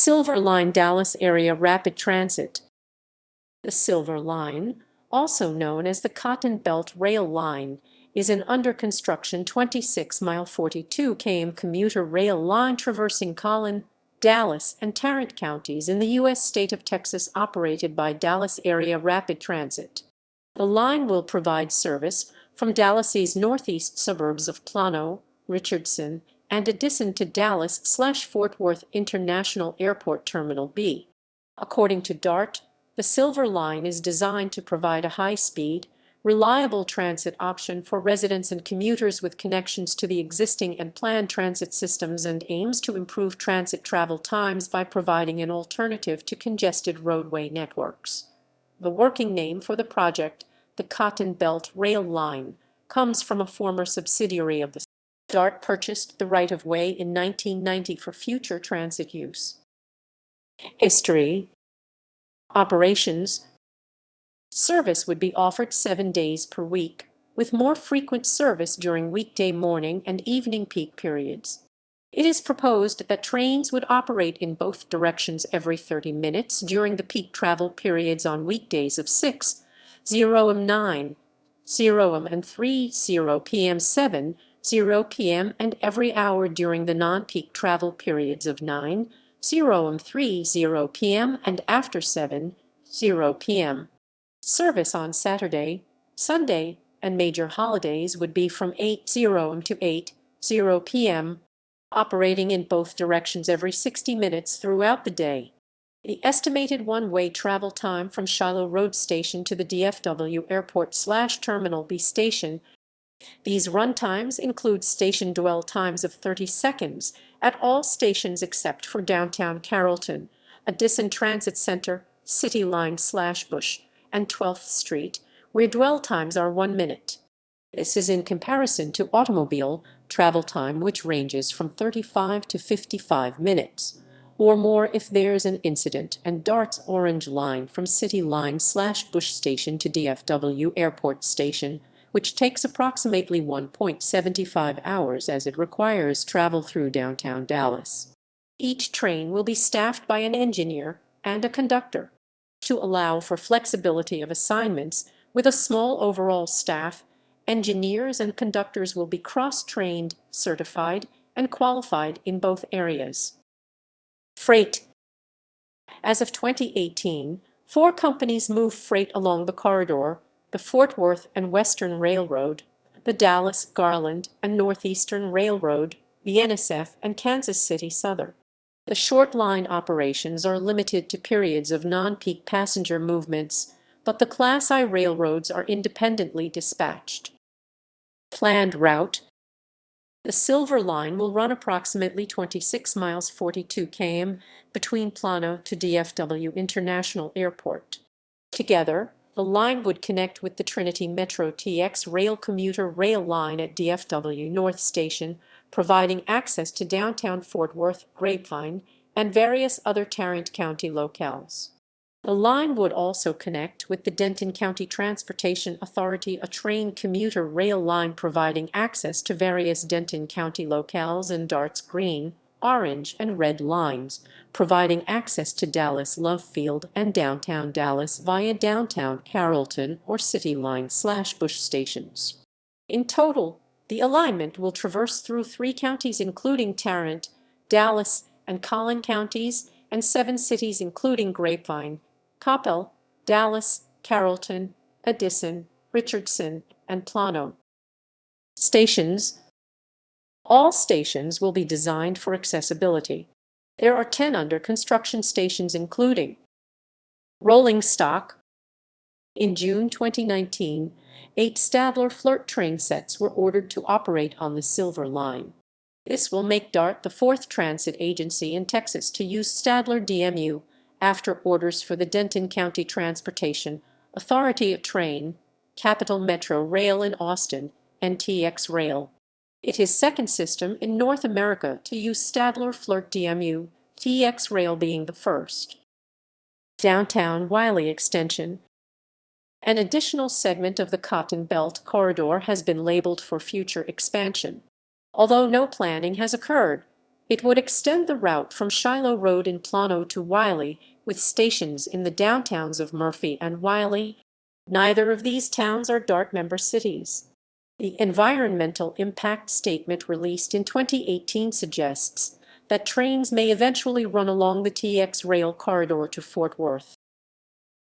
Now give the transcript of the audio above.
Silver Line Dallas Area Rapid Transit. The Silver Line, also known as the Cotton Belt Rail Line, is an under-construction 26-mile 42 km commuter rail line traversing Collin, Dallas, and Tarrant counties in the U.S. state of Texas, operated by Dallas Area Rapid Transit. The line will provide service from Dallas's northeast suburbs of Plano, Richardson, and Addison to Dallas/Fort Worth International Airport Terminal B. According to DART, the Silver Line is designed to provide a high-speed, reliable transit option for residents and commuters with connections to the existing and planned transit systems, and aims to improve transit travel times by providing an alternative to congested roadway networks. The working name for the project, the Cotton Belt Rail Line, comes from a former subsidiary of the DART purchased the right-of-way in 1990 for future transit use. History. Operations. Service would be offered 7 days per week, with more frequent service during weekday morning and evening peak periods. It is proposed that trains would operate in both directions every 30 minutes during the peak travel periods on weekdays of 6:00 am, 9:00 am, and 3:00 p.m., 7:00 p.m., and every hour during the non-peak travel periods of 9:00 am, 3:00 p.m., and after 7:00 p.m. Service on Saturday, Sunday, and major holidays would be from 8:00 am to 8:00 p.m., operating in both directions every 60 minutes throughout the day. The estimated one-way travel time from Shiloh Road Station to the DFW Airport/Terminal B station. These run times include station dwell times of 30 seconds at all stations except for downtown Carrollton, Addison Transit Center, City Line/Bush, and 12th Street, where dwell times are 1 minute. This is in comparison to automobile travel time, which ranges from 35 to 55 minutes, or more if there's an incident, and DART's Orange Line from City Line/Bush Station to DFW Airport Station, which takes approximately 1.75 hours as it requires travel through downtown Dallas. Each train will be staffed by an engineer and a conductor. To allow for flexibility of assignments with a small overall staff, engineers and conductors will be cross-trained, certified, and qualified in both areas. Freight. As of 2018, 4 companies move freight along the corridor: the Fort Worth and Western Railroad, the Dallas, Garland, and Northeastern Railroad, the NSF, and Kansas City Southern. The short line operations are limited to periods of non-peak passenger movements, but the Class I railroads are independently dispatched. Planned route. The Silver Line will run approximately 26 miles 42 km between Plano to DFW International Airport. Together, the line would connect with the Trinity Metro TX Rail commuter rail line at DFW North Station, providing access to downtown Fort Worth, Grapevine, and various other Tarrant County locales. The line would also connect with the Denton County Transportation Authority, a train commuter rail line providing access to various Denton County locales, and DART's green, orange, and red lines, providing access to Dallas Love Field and downtown Dallas via downtown Carrollton or City Line/Bush stations. In total, the alignment will traverse through 3 counties including Tarrant, Dallas, and Collin counties, and 7 cities including Grapevine, Coppell, Dallas, Carrollton, Addison, Richardson, and Plano. Stations. All stations will be designed for accessibility. There are 10 under-construction stations including rolling stock. In June 2019, 8 Stadler Flirt train sets were ordered to operate on the Silver Line. This will make DART the 4th transit agency in Texas to use Stadler DMU, after orders for the Denton County Transportation Authority, a train, Capital Metro Rail in Austin, and TX Rail. It is second system in North America to use Stadler Flirt DMU, TX Rail being the first. Downtown Wiley Extension. An additional segment of the Cotton Belt corridor has been labeled for future expansion. Although no planning has occurred, It would extend the route from Shiloh Road in Plano to Wiley, with stations in the downtowns of Murphy and Wiley. Neither of these towns are DART member cities. The environmental impact statement released in 2018 suggests that trains may eventually run along the TX rail corridor to Fort Worth.